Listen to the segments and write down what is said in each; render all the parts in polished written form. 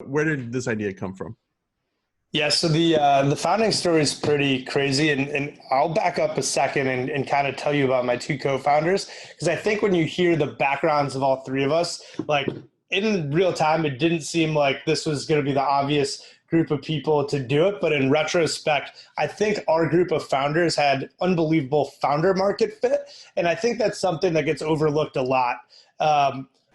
Where did this idea come from? Yeah, so the founding story is pretty crazy, and I'll back up a second and kind of tell you about my two co-founders, because I think when you hear the backgrounds of all three of us, like in real time, it didn't seem like this was going to be the obvious group of people to do it, but in retrospect, I think our group of founders had unbelievable founder market fit, and I think that's something that gets overlooked a lot.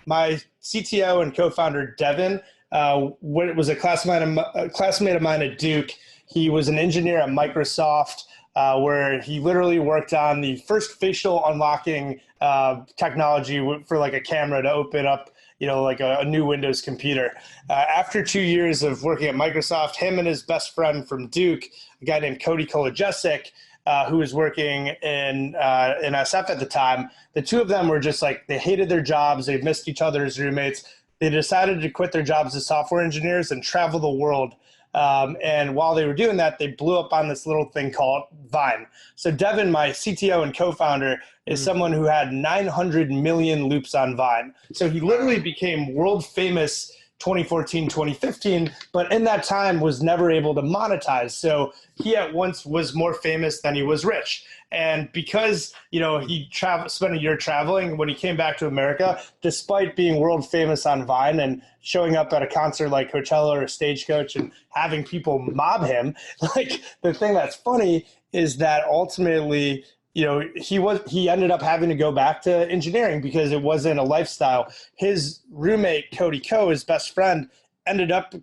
My CTO and co-founder Devin was a classmate of mine at Duke. He was an engineer at Microsoft, where he literally worked on the first facial unlocking technology for like a camera to open up, like a new Windows computer. After 2 years of working at Microsoft, him and his best friend from Duke, a guy named Cody Kolajesic, who was working in SF at the time, the two of them were just like, they hated their jobs. They missed each other as roommates. They decided to quit their jobs as software engineers and travel the world. And while they were doing that, they blew up on this little thing called Vine. So Devin, my CTO and co-founder, is someone who had 900 million loops on Vine. So he literally became world famous 2014, 2015, but in that time was never able to monetize. So he at once was more famous than he was rich. And because, he spent a year traveling, when he came back to America, despite being world famous on Vine and showing up at a concert like Coachella or Stagecoach and having people mob him, like the thing that's funny is that ultimately, he ended up having to go back to engineering because it wasn't a lifestyle. His roommate, Cody Ko, his best friend, ended up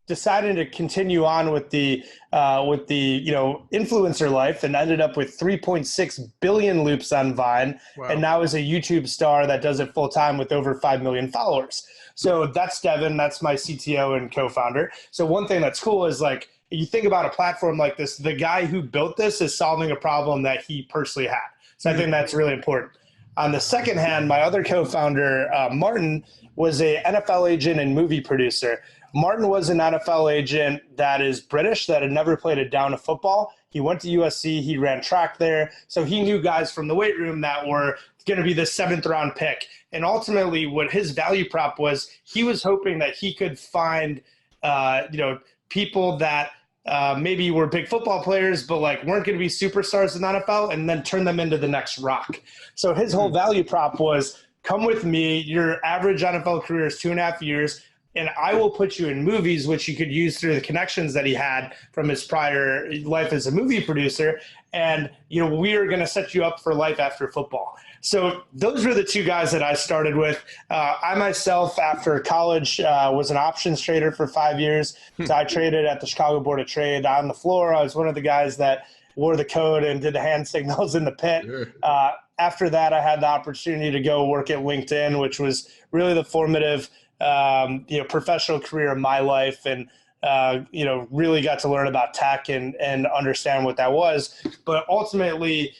deciding to continue on with the influencer life and ended up with 3.6 billion loops on Vine. Wow. And now is a YouTube star that does it full time with over 5 million followers. So that's Devin. That's my CTO and co-founder. So one thing that's cool is like, you think about a platform like this, the guy who built this is solving a problem that he personally had. So I think that's really important. On the second hand, my other co-founder, Martin, was a NFL agent and movie producer. Martin was an NFL agent that is British, that had never played a down of football. He went to USC. He ran track there. So he knew guys from the weight room that were going to be the 7th round pick. And ultimately what his value prop was, he was hoping that he could find, people that maybe were big football players, but like weren't going to be superstars in the NFL, and then turn them into the next Rock. So his whole value prop was, come with me. Your average NFL career is 2.5 years, and I will put you in movies, which you could use through the connections that he had from his prior life as a movie producer. And, we are going to set you up for life after football. So those were the two guys that I started with. I myself, after college, was an options trader for 5 years. So I traded at the Chicago Board of Trade on the floor. I was one of the guys that wore the coat and did the hand signals in the pit. Sure. After that, I had the opportunity to go work at LinkedIn, which was really the formative professional career of my life, and really got to learn about tech and understand what that was. But ultimately,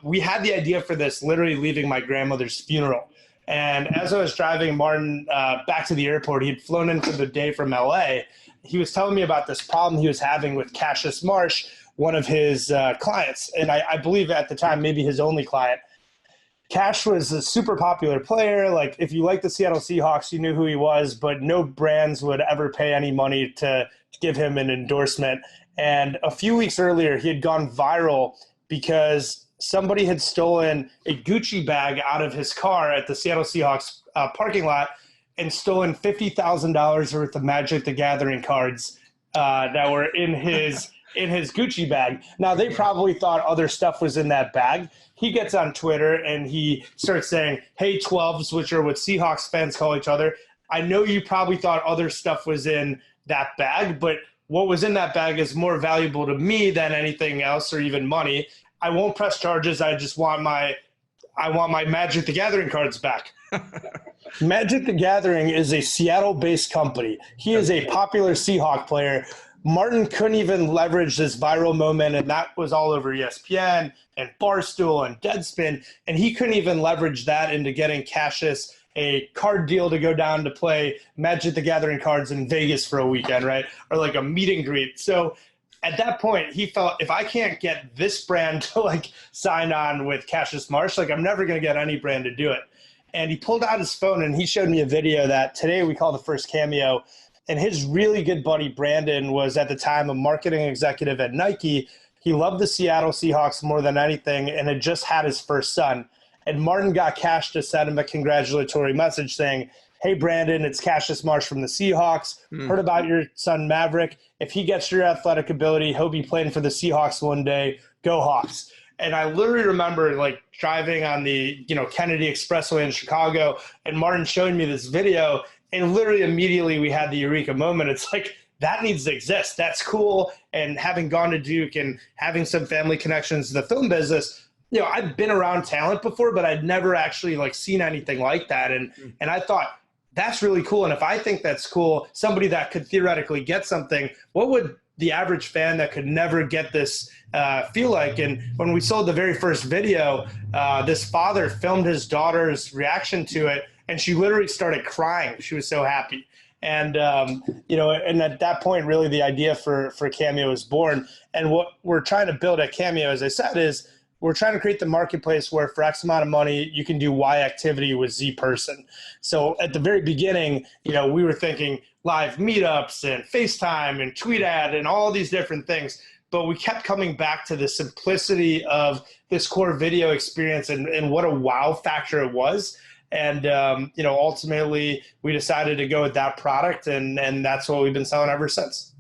we had the idea for this literally leaving my grandmother's funeral. And as I was driving Martin back to the airport, he had flown in for the day from LA. He was telling me about this problem he was having with Cassius Marsh, one of his clients. And I believe at the time, maybe his only client. Cash was a super popular player. Like, if you liked the Seattle Seahawks, you knew who he was, but no brands would ever pay any money to give him an endorsement. And a few weeks earlier, he had gone viral because somebody had stolen a Gucci bag out of his car at the Seattle Seahawks parking lot and stolen $50,000 worth of Magic the Gathering cards that were in his Gucci bag. Now, they probably thought other stuff was in that bag. He gets on Twitter and he starts saying, "Hey, 12s," which are what Seahawks fans call each other. I know you probably thought other stuff was in that bag, but what was in that bag is more valuable to me than anything else or even money. I won't press charges. I just want my Magic the Gathering cards back. Magic the Gathering is a Seattle-based company. He is a popular Seahawk player. Martin couldn't even leverage this viral moment, and that was all over ESPN and Barstool and Deadspin, and he couldn't even leverage that into getting Cassius a card deal to go down to play Magic the Gathering cards in Vegas for a weekend, right? Or like a meet and greet. So at that point, he felt, if I can't get this brand to like sign on with Cassius Marsh, like I'm never going to get any brand to do it. And he pulled out his phone and he showed me a video that today we call the first Cameo. And his really good buddy, Brandon, was at the time a marketing executive at Nike. He loved the Seattle Seahawks more than anything and had just had his first son. And Martin got Cash to send him a congratulatory message saying, hey, Brandon, it's Cassius Marsh from the Seahawks. Heard about your son, Maverick. If he gets your athletic ability, he'll be playing for the Seahawks one day. Go Hawks. And I literally remember like driving on the, Kennedy Expressway in Chicago, and Martin showing me this video, and literally immediately we had the eureka moment. It's like, that needs to exist. That's cool. And having gone to Duke and having some family connections to the film business, I've been around talent before, but I'd never actually like seen anything like that. And I thought, that's really cool. And if I think that's cool, somebody that could theoretically get something, what would the average fan that could never get this feel like? And when we sold the very first video, this father filmed his daughter's reaction to it, and she literally started crying. She was so happy. And, and at that point, really the idea for Cameo was born. And what we're trying to build at Cameo, as I said, is we're trying to create the marketplace where for X amount of money, you can do Y activity with Z person. So at the very beginning, we were thinking live meetups and FaceTime and tweet ad and all these different things. But we kept coming back to the simplicity of this core video experience and what a wow factor it was. And, ultimately we decided to go with that product, and that's what we've been selling ever since.